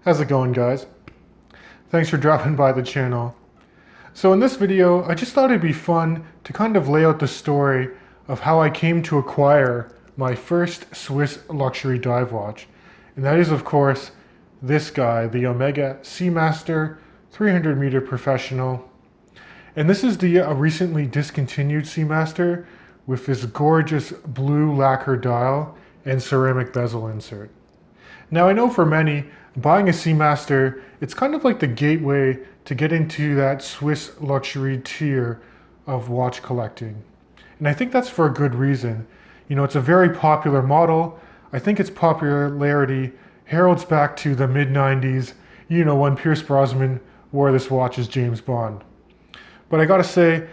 How's it going, guys? Thanks for dropping by the channel. So in this video, I just thought it'd be fun to kind of lay out the story of how I came to acquire my first Swiss luxury dive watch. And that is, of course, this guy, the Omega Seamaster 300 meter professional. And this is the recently discontinued Seamaster with this gorgeous blue lacquer dial and ceramic bezel insert. Now I know for many, buying a Seamaster, it's kind of like the gateway to get into that Swiss luxury tier of watch collecting. And I think that's for a good reason. You know, it's a very popular model. I think its popularity heralds back to the mid-90s, you know, when Pierce Brosnan wore this watch as James Bond. But I gotta say,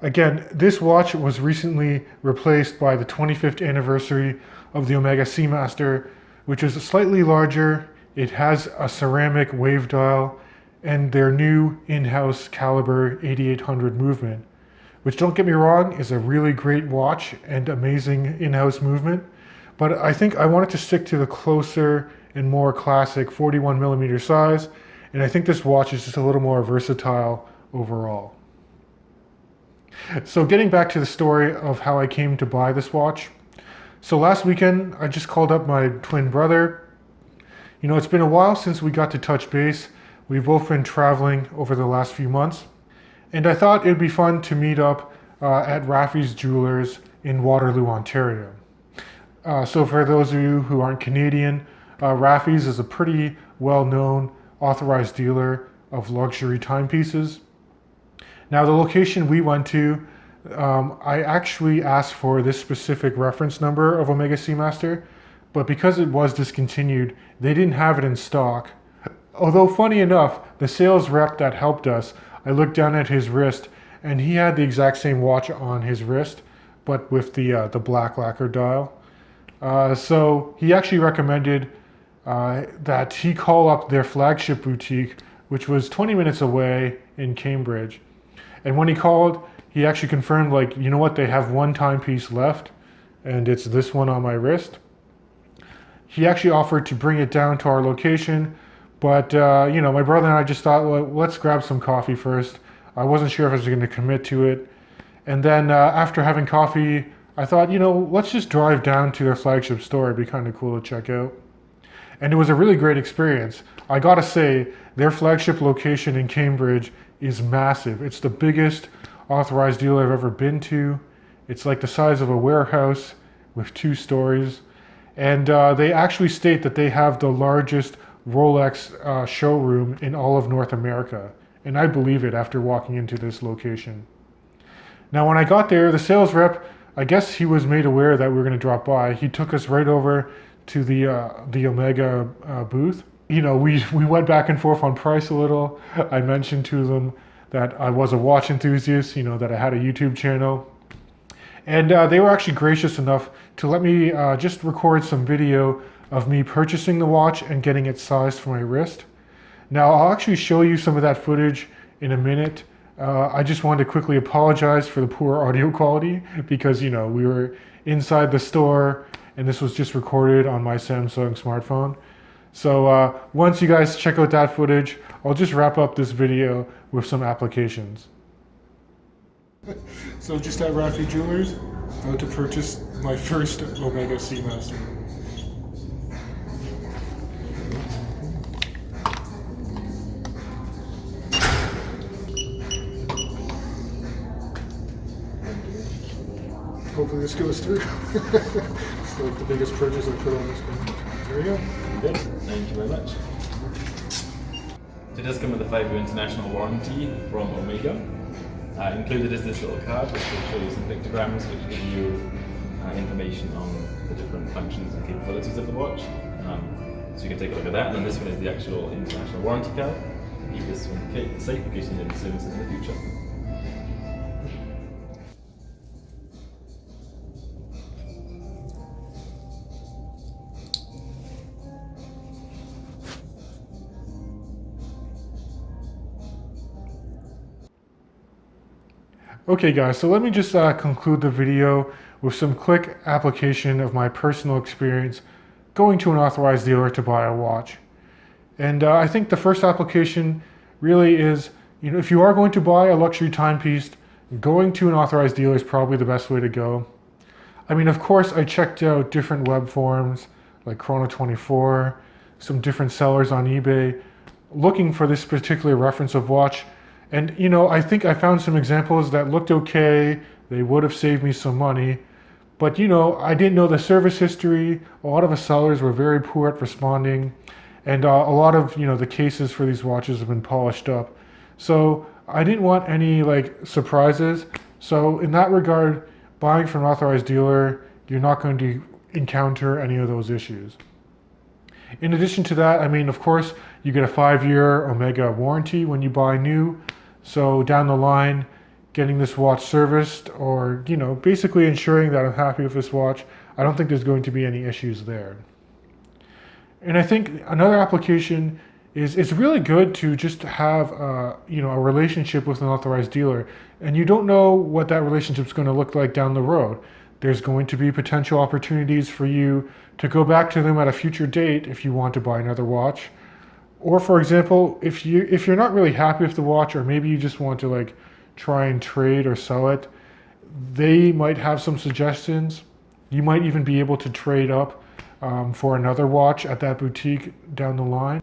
again, this watch was recently replaced by the 25th anniversary of the Omega Seamaster, which is slightly larger. It has a ceramic wave dial and their new in-house caliber 8800 movement, which, don't get me wrong, is a really great watch and amazing in-house movement. But I think I wanted to stick to the closer and more classic 41 millimeter size. And I think this watch is just a little more versatile overall. So getting back to the story of how I came to buy this watch. So last weekend, I just called up my twin brother. You know, it's been a while since we got to touch base. We've both been traveling over the last few months. And I thought it'd be fun to meet up at Raffi's Jewelers in Waterloo, Ontario. So for those of you who aren't Canadian, Raffi's is a pretty well-known authorized dealer of luxury timepieces. Now the location we went to, I actually asked for this specific reference number of Omega Seamaster, but because it was discontinued, they didn't have it in stock. Although funny enough, the sales rep that helped us, I looked down at his wrist and he had the exact same watch on his wrist, but with the black lacquer dial. So he actually recommended that he call up their flagship boutique, which was 20 minutes away in Cambridge. And when he called, he actually confirmed, like, you know what, they have one timepiece left, and it's this one on my wrist. He actually offered to bring it down to our location, but, you know, my brother and I just thought, well, let's grab some coffee first. I wasn't sure if I was going to commit to it. And then after having coffee, I thought, you know, let's just drive down to their flagship store. It'd be kind of cool to check out. And it was a really great experience. I gotta say, their flagship location in Cambridge is massive. It's the biggest authorized dealer I've ever been to. It's like the size of a warehouse with 2 stories. And they actually state that they have the largest Rolex showroom in all of North America. And I believe it after walking into this location. Now when I got there, the sales rep, I guess he was made aware that we were going to drop by. He took us right over to the Omega booth. You know, we went back and forth on price a little. I mentioned to them that I was a watch enthusiast, you know, that I had a YouTube channel. And they were actually gracious enough to let me just record some video of me purchasing the watch and getting it sized for my wrist. Now, I'll actually show you some of that footage in a minute. I just wanted to quickly apologize for the poor audio quality because, you know, we were inside the store and this was just recorded on my Samsung smartphone. So once you guys check out that footage, I'll just wrap up this video with some applications. So just at Raffi Jewelers, about to purchase my first Omega Seamaster. Hopefully this goes through. It's like the biggest purchase I put on this one. There we go. Good. Thank you very much. So it does come with a 5-year international warranty from Omega. Included is this little card which will show you some pictograms which give you information on the different functions and capabilities of the watch. So you can take a look at that, and then this one is the actual international warranty card. Keep this one safe in case you need any services in the future. Okay guys, so let me just conclude the video with some quick application of my personal experience going to an authorized dealer to buy a watch. And I think the first application really is, if you are going to buy a luxury timepiece, going to an authorized dealer is probably the best way to go. I mean, of course, I checked out different web forums like Chrono24, some different sellers on eBay, looking for this particular reference of watch. And, I think I found some examples that looked okay. They would have saved me some money. But, I didn't know the service history. A lot of the sellers were very poor at responding. And a lot of, the cases for these watches have been polished up. So I didn't want any surprises. So in that regard, buying from an authorized dealer, you're not going to encounter any of those issues. In addition to that, I mean, of course, you get a 5-year Omega warranty when you buy new. So down the line, getting this watch serviced or, basically ensuring that I'm happy with this watch, I don't think there's going to be any issues there. And I think another application is it's really good to just have a relationship with an authorized dealer, and you don't know what that relationship is going to look like down the road. There's going to be potential opportunities for you to go back to them at a future date if you want to buy another watch. Or for example, if you're not really happy with the watch, or maybe you just want to try and trade or sell it, they might have some suggestions. You might even be able to trade up for another watch at that boutique down the line.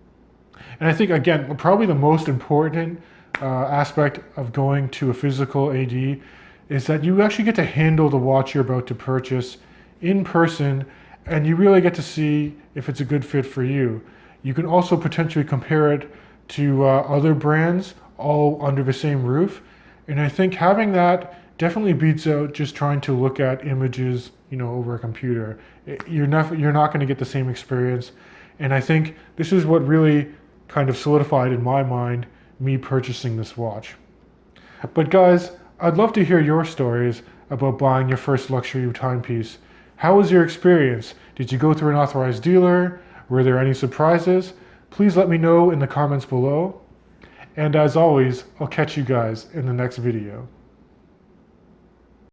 And I think, again, probably the most important aspect of going to a physical AD is that you actually get to handle the watch you're about to purchase in person, and you really get to see if it's a good fit for you. You can also potentially compare it to other brands all under the same roof. And I think having that definitely beats out just trying to look at images, over a computer. You're not going to get the same experience. And I think this is what really kind of solidified in my mind me purchasing this watch. But guys, I'd love to hear your stories about buying your first luxury timepiece. How was your experience? Did you go through an authorized dealer? Were there any surprises? Please let me know in the comments below. And as always, I'll catch you guys in the next video.